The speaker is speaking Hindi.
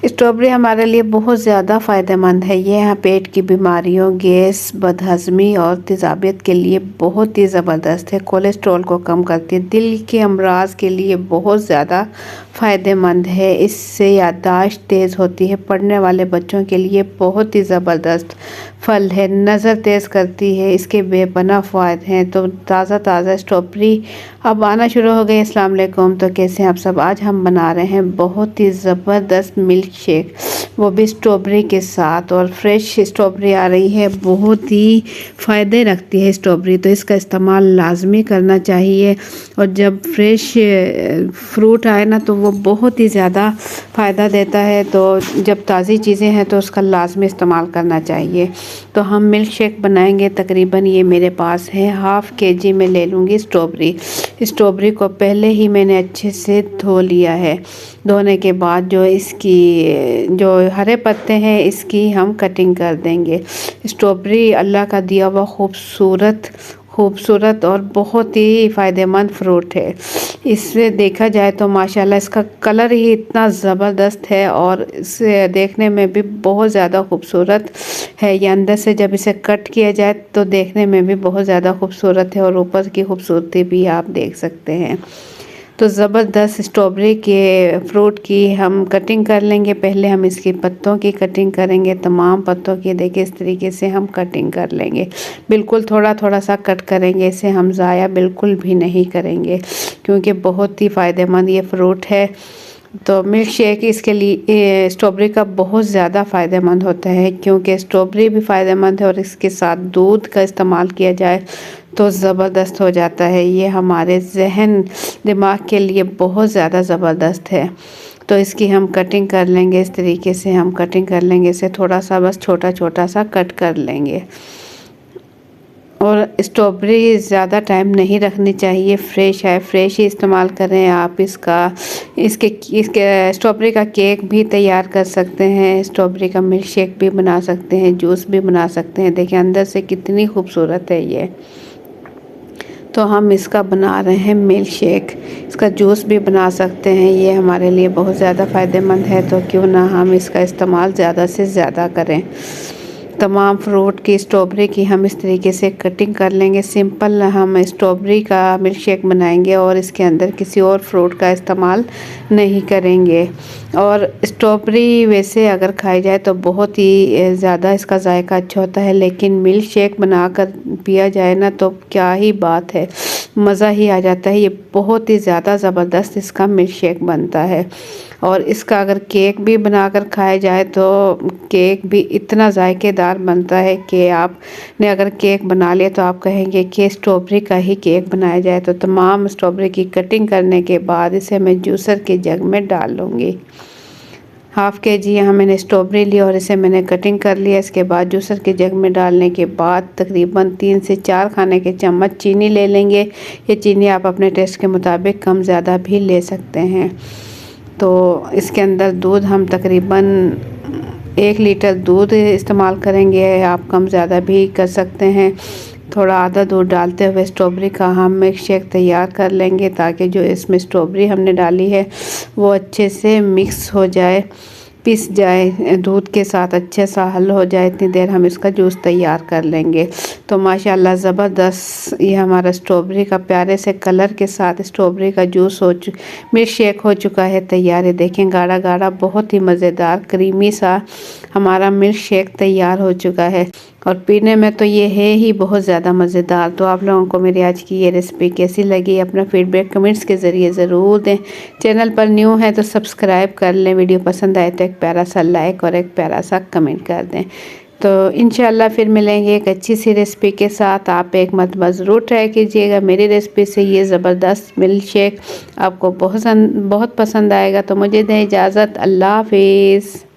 स्ट्रॉबेरी हमारे लिए बहुत ज़्यादा फ़ायदेमंद है। ये यहाँ पेट की बीमारियों, गैस, बदहज़मी और तेज़ाबियत के लिए बहुत ही ज़बरदस्त है। कोलेस्ट्रॉल को कम करती है। दिल के अमराज के लिए बहुत ज़्यादा फ़ायदेमंद है। इससे याददाश्त तेज़ होती है। पढ़ने वाले बच्चों के लिए बहुत ही ज़बरदस्त फल है। नज़र तेज़ करती है। इसके बेपनाह फ़वाइद हैं। तो ताज़ा स्ट्रॉबेरी अब आना शुरू हो गई। अस्सलाम वालेकुम। तो कैसे हैं आप सब? आज हम बना रहे हैं बहुत ही ज़बरदस्त मिल्क शेक, वो भी स्ट्रॉबेरी के साथ। और फ्रेश स्ट्रॉबेरी आ रही है, बहुत ही फ़ायदे रखती है स्ट्रॉबेरी, तो इसका इस्तेमाल लाजमी करना चाहिए। और जब फ्रेश फ्रूट आए ना तो वो बहुत ही ज़्यादा फ़ायदा देता है। तो जब ताज़ी चीज़ें हैं तो उसका लाजमी इस्तेमाल करना चाहिए। तो हम मिल्क शेक बनाएंगे। तकरीबन ये मेरे पास है हाफ़ केजी में ले लूँगी स्ट्रॉबेरी को पहले ही मैंने अच्छे से धो लिया है। धोने के बाद जो हरे पत्ते हैं इसकी हम कटिंग कर देंगे। स्ट्रॉबेरी अल्लाह का दिया हुआ खूबसूरत और बहुत ही फ़ायदेमंद फ्रूट है। इससे देखा जाए तो माशाल्लाह इसका कलर ही इतना ज़बरदस्त है और इसे देखने में भी बहुत ज़्यादा खूबसूरत है। ये अंदर से जब इसे कट किया जाए तो देखने में भी बहुत ज़्यादा खूबसूरत है और ऊपर की खूबसूरती भी आप देख सकते हैं। तो ज़बरदस्त स्ट्रॉबेरी के फ्रूट की हम कटिंग कर लेंगे। पहले हम इसके पत्तों की कटिंग करेंगे। तमाम पत्तों की देखिए इस तरीके से हम कटिंग कर लेंगे। बिल्कुल थोड़ा सा कट करेंगे, इसे हम ज़ाया बिल्कुल भी नहीं करेंगे क्योंकि बहुत ही फ़ायदेमंद ये फ्रूट है। तो मिल्क शेक इसके लिए स्ट्रॉबेरी का बहुत ज़्यादा फ़ायदेमंद होता है क्योंकि स्ट्रॉबेरी भी फ़ायदेमंद है और इसके साथ दूध का इस्तेमाल किया जाए तो ज़बरदस्त हो जाता है। ये हमारे जहन दिमाग के लिए बहुत ज़्यादा ज़बरदस्त है। तो इसकी हम कटिंग कर लेंगे। इस तरीके से हम कटिंग कर लेंगे। इसे थोड़ा सा बस छोटा सा कट कर लेंगे। और स्ट्रॉबेरी ज़्यादा टाइम नहीं रखनी चाहिए, फ्रेश है, फ्रेश ही इस्तेमाल करें आप। इसके स्ट्रॉबेरी का केक भी तैयार कर सकते हैं। स्ट्रॉबेरी का मिल्क शेक भी बना सकते हैं, जूस भी बना सकते हैं। देखिए अंदर से कितनी खूबसूरत है ये। तो हम इसका बना रहे हैं मिल्क शेक। इसका जूस भी बना सकते हैं। ये हमारे लिए बहुत ज़्यादा फ़ायदेमंद है, तो क्यों ना हम इसका इस्तेमाल ज़्यादा से ज़्यादा करें। तमाम फ्रूट की स्ट्रॉबेरी की हम इस तरीके से कटिंग कर लेंगे। सिंपल हम स्ट्रॉबेरी का मिल्क शेक बनाएंगे और इसके अंदर किसी और फ्रूट का इस्तेमाल नहीं करेंगे। और स्ट्रॉबेरी वैसे अगर खाई जाए तो बहुत ही ज़्यादा इसका जायका अच्छा होता है, लेकिन मिल्क शेक बनाकर पिया जाए ना तो क्या ही बात है, मज़ा ही आ जाता है। ये बहुत ही ज़्यादा ज़बरदस्त इसका मिल्क शेक बनता है। और इसका अगर केक भी बनाकर खाया जाए तो केक भी इतना जायकेदार बनता है कि आपने अगर केक बना लिया तो आप कहेंगे कि स्ट्रॉबेरी का ही केक बनाया जाए। तो तमाम स्ट्रॉबेरी की कटिंग करने के बाद इसे मैं जूसर के जग में डाल लूँगी। हाफ़ केजी यहाँ मैंने स्ट्रॉबेरी ली और इसे मैंने कटिंग कर लिया। इसके बाद जूसर के जग में डालने के बाद तकरीबन 3 से 4 खाने के चम्मच चीनी ले लेंगे। ये चीनी आप अपने टेस्ट के मुताबिक कम ज़्यादा भी ले सकते हैं। तो इसके अंदर दूध हम तकरीबन 1 लीटर दूध इस्तेमाल करेंगे। आप कम ज़्यादा भी कर सकते हैं। थोड़ा आधा दूध डालते हुए स्ट्रॉबेरी का हम मिल्क शेक तैयार कर लेंगे ताकि जो इसमें स्ट्रॉबेरी हमने डाली है वो अच्छे से मिक्स हो जाए, पिस जाए, दूध के साथ अच्छे सा हल हो जाए। इतनी देर हम इसका जूस तैयार कर लेंगे। तो माशाल्लाह ज़बरदस्त ये हमारा स्ट्रॉबेरी का प्यारे से कलर के साथ स्ट्रॉबेरी का जूस मिल्क शेक हो चुका है तैयार है। देखें गाढ़ा गाढ़ा बहुत ही मज़ेदार क्रीमी सा हमारा मिल्क शेक तैयार हो चुका है और पीने में तो ये है ही बहुत ज़्यादा मज़ेदार। तो आप लोगों को मेरी आज की ये रेसिपी कैसी लगी, अपना फीडबैक कमेंट्स के ज़रिए ज़रूर दें। चैनल पर न्यू है तो सब्सक्राइब कर लें। वीडियो पसंद आए तो एक प्यारा सा लाइक और एक प्यारा सा कमेंट कर दें। तो इंशाल्लाह फिर मिलेंगे एक अच्छी सी रेसिपी के साथ। आप एक मरतबा ज़रूर ट्राई कीजिएगा मेरी रेसिपी से। ये ज़बरदस्त मिल्क शेक आपको बहुत पसंद आएगा। तो मुझे दें इजाज़त। अल्लाह हाफिज़।